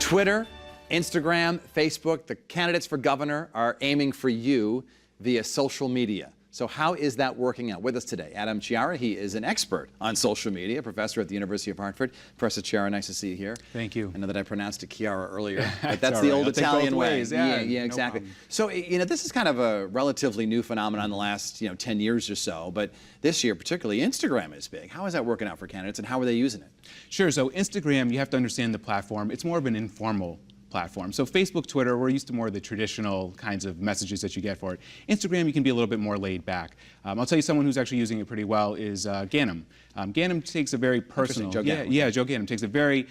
Twitter, Instagram, Facebook, the candidates for governor are aiming for you via social media. So how is that working out? With us today, Adam Chiara. He is an expert on social media, professor at the University of Hartford. Professor Chiara, nice to see you here. Thank you. I know that I pronounced it Chiara earlier, but that's the old Italian way. Yeah, exactly. No, so, this is kind of a relatively new phenomenon in the last, 10 years or so, but this year particularly, Instagram is big. How is that working out for candidates and how are they using it? Sure, so Instagram, you have to understand the platform. It's more of an informal platform. So Facebook, Twitter, we're used to more of the traditional kinds of messages that you get for it. Instagram, you can be a little bit more laid back. I'll tell you someone who's actually using it pretty well is Ganem. Ganem takes a very personal, Joe Ganem. Joe Ganem takes a very,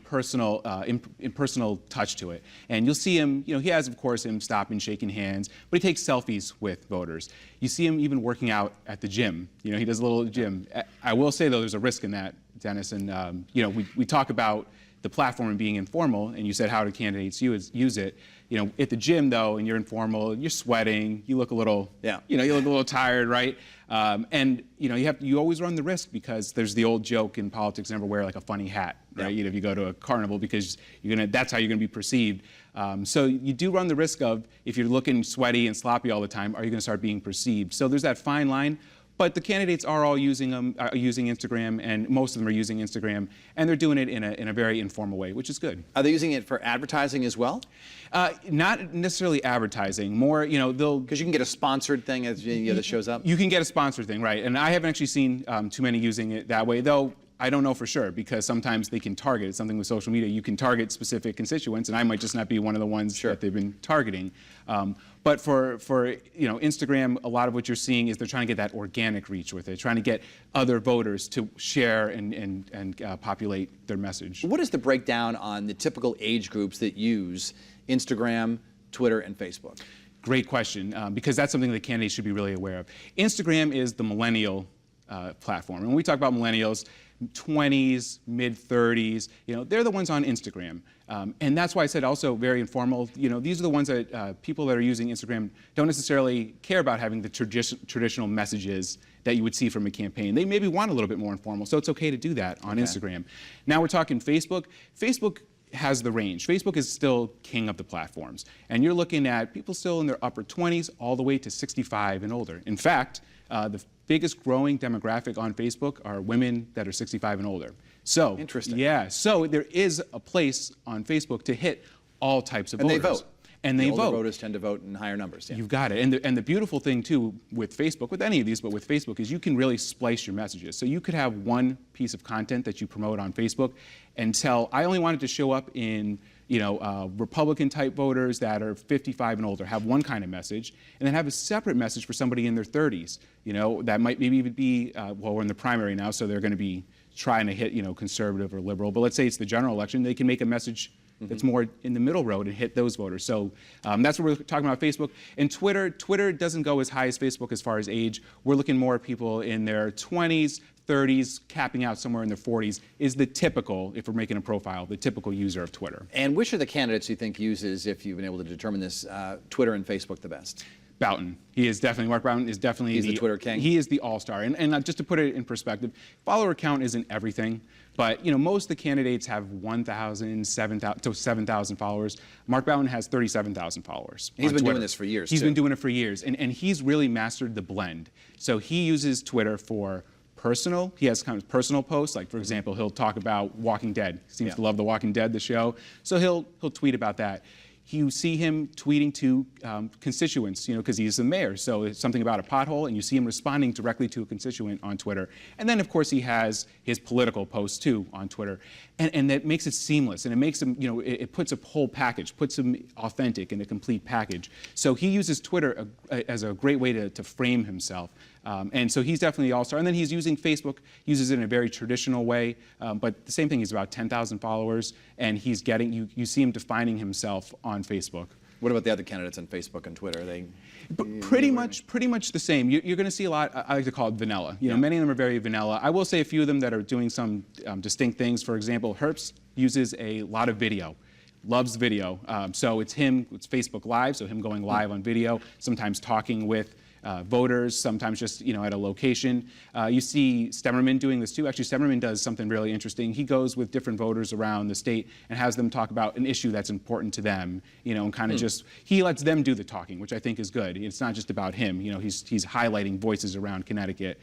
personal, impersonal touch to it. And you'll see him, he has, of course, him stopping, shaking hands, but he takes selfies with voters. You see him even working out at the gym. He does a little gym. I will say, though, there's a risk in that, Dennis, and, we talk about the platform and being informal, and you said how do candidates use it. At the gym though, and you're informal, you're sweating, you look a little, you look a little tired, right? And you always run the risk because there's the old joke in politics: never wear like a funny hat, right? If you go to a carnival, because that's how you're gonna be perceived. So you do run the risk of, if you're looking sweaty and sloppy all the time, are you gonna start being perceived? So there's that fine line. But the candidates are all using Instagram, and most of them are using Instagram, and they're doing it in a very informal way, which is good. Are they using it for advertising as well? Not necessarily advertising. More, they'll... Because you can get a sponsored thing as that shows up? You can get a sponsored thing, right. And I haven't actually seen too many using it that way, though I don't know for sure, because sometimes they can target. It's something with social media. You can target specific constituents, and I might just not be one of the ones that they've been targeting. But for Instagram, a lot of what you're seeing is they're trying to get that organic reach with it, trying to get other voters to share and populate their message. What is the breakdown on the typical age groups that use Instagram, Twitter, and Facebook? Great question, because that's something that candidates should be really aware of. Instagram is the millennial platform. And when we talk about millennials, 20s, mid-30s, they're the ones on Instagram. And that's why I said also very informal. These are the ones that people that are using Instagram don't necessarily care about having the traditional messages that you would see from a campaign. They maybe want a little bit more informal, so it's okay to do that on Instagram. Now we're talking Facebook. Facebook has the range. Facebook is still king of the platforms. And you're looking at people still in their upper 20s all the way to 65 and older. In fact, the biggest growing demographic on Facebook are women that are 65 and older. So, interesting. Yeah, so there is a place on Facebook to hit all types of voters. And they vote. And they older vote. Voters tend to vote in higher numbers. Yeah. You've got it. And the beautiful thing, too, with Facebook, with any of these, but with Facebook, is you can really splice your messages. So you could have one piece of content that you promote on Facebook and tell, I only want it to show up in Republican-type voters that are 55 and older, have one kind of message, and then have a separate message for somebody in their 30s, that might maybe even be, well, we're in the primary now, so they're going to be trying to hit, conservative or liberal. But let's say it's the general election, they can make a message that's more in the middle road and hit those voters. So that's what we're talking about Facebook. And Twitter doesn't go as high as Facebook as far as age. We're looking more at people in their 20s, 30s, capping out somewhere in their 40s, is the typical, if we're making a profile, the typical user of Twitter. And which of the candidates you think uses, if you've been able to determine this, Twitter and Facebook the best? Boughton. He is definitely, Mark Boughton is definitely He's the Twitter king? He is the all-star. And just to put it in perspective, follower count isn't everything, but most of the candidates have 1,000 to 7,000 followers. Mark Boughton has 37,000 followers. He's been doing this for years, He's been doing it for years, and he's really mastered the blend. So he uses Twitter for personal. He has kind of personal posts, like, for example, he'll talk about Walking Dead. He seems to love The Walking Dead, the show. So he'll tweet about that. You see him tweeting to constituents, because he's the mayor. So it's something about a pothole, and you see him responding directly to a constituent on Twitter. And then, of course, he has his political posts, too, on Twitter. And that makes it seamless, and it makes him, it puts a whole package, puts him authentic in a complete package. So he uses Twitter as a great way to frame himself. And so he's definitely the all-star. And then he's using Facebook, uses it in a very traditional way, but the same thing, he's about 10,000 followers, and he's getting, you see him defining himself on Facebook. What about the other candidates on Facebook and Twitter? Are they pretty much the same. You're going to see a lot. I like to call it vanilla. Many of them are very vanilla. I will say a few of them that are doing some distinct things. For example, Herbst uses a lot of video. Loves video. So it's Facebook Live, so him going live on video, sometimes talking with voters, sometimes just at a location. You see Stemmerman doing this too. Actually, Stemmerman does something really interesting. He goes with different voters around the state and has them talk about an issue that's important to them, and kind of just, he lets them do the talking, which I think is good. It's not just about him. He's highlighting voices around Connecticut.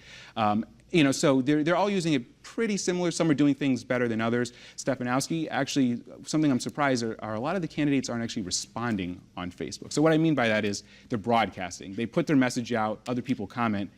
So they're all using it pretty similar. Some are doing things better than others. Stefanowski, actually, something I'm surprised are a lot of the candidates aren't actually responding on Facebook. So what I mean by that is they're broadcasting. They put their message out, other people comment,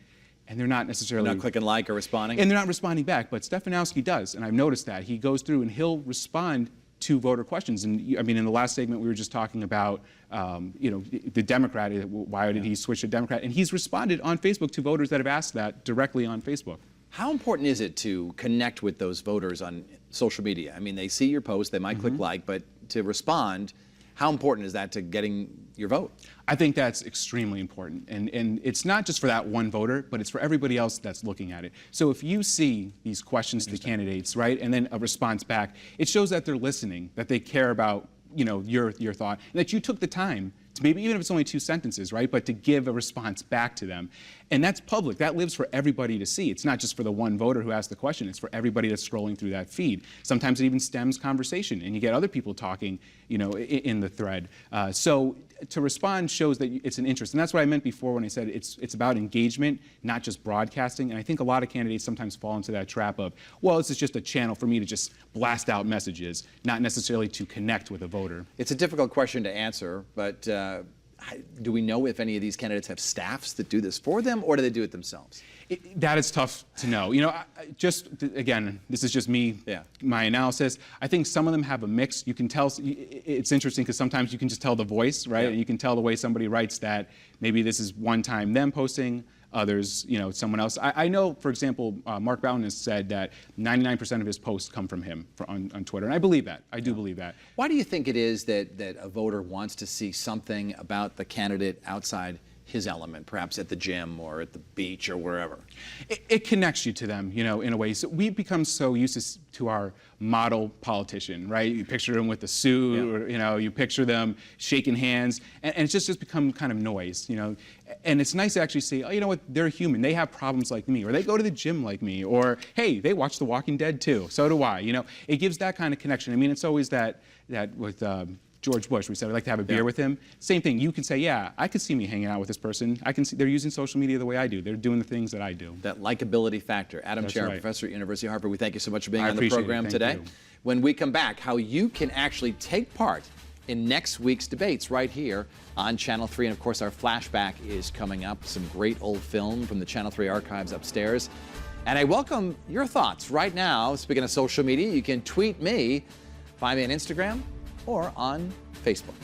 and they're not necessarily... They're not clicking like or responding? And they're not responding back, but Stefanowski does, and I've noticed that. He goes through and he'll respond to voter questions. And I mean, in the last segment, we were just talking about, the Democrat, why did he switch to Democrat? And he's responded on Facebook to voters that have asked that directly on Facebook. How important is it to connect with those voters on social media? I mean, they see your post, they might click like, but to respond, how important is that to getting your vote? I think that's extremely important. And it's not just for that one voter, but it's for everybody else that's looking at it. So if you see these questions to the candidates, right, and then a response back, it shows that they're listening, that they care about, your thought, and that you took the time to maybe, even if it's only 2 sentences, right, but to give a response back to them. And that's public. That lives for everybody to see. It's not just for the one voter who asked the question. It's for everybody that's scrolling through that feed. Sometimes it even stems conversation, and you get other people talking, in the thread. So to respond shows that it's an interest. And that's what I meant before when I said it's about engagement, not just broadcasting. And I think a lot of candidates sometimes fall into that trap of, well, this is just a channel for me to just blast out messages, not necessarily to connect with a voter. It's a difficult question to answer, but do we know if any of these candidates have staffs that do this for them, or do they do it themselves? That is tough to know. Again, this is just me, my analysis. I think some of them have a mix. You can tell, it's interesting because sometimes you can just tell the voice, right? And you can tell the way somebody writes that maybe this is one time them posting, others, someone else. I know, for example, Mark Bowden has said that 99% of his posts come from him on Twitter, and I believe that. I do believe that. Why do you think it is that a voter wants to see something about the candidate outside his element, perhaps at the gym or at the beach or wherever? It connects you to them, in a way. So we've become so used to our model politician, right? You picture them with a suit, or you picture them shaking hands, and it's just become kind of noise, And it's nice to actually say, oh, you know what? They're human. They have problems like me, or they go to the gym like me, or hey, they watch The Walking Dead too. So do I. It gives that kind of connection. I mean, it's always that with George Bush, we said I'd like to have a beer with him. Same thing. You can say, yeah, I could see me hanging out with this person. I can see they're using social media the way I do. They're doing the things that I do. That likability factor. Adam Chiara, right. Professor at University of Harvard, we thank you so much for being on the program today. You. When we come back, how you can actually take part in next week's debates right here on Channel 3. And of course, our flashback is coming up. Some great old film from the Channel 3 archives upstairs. And I welcome your thoughts right now. Speaking of social media, you can tweet me, find me on Instagram or on Facebook.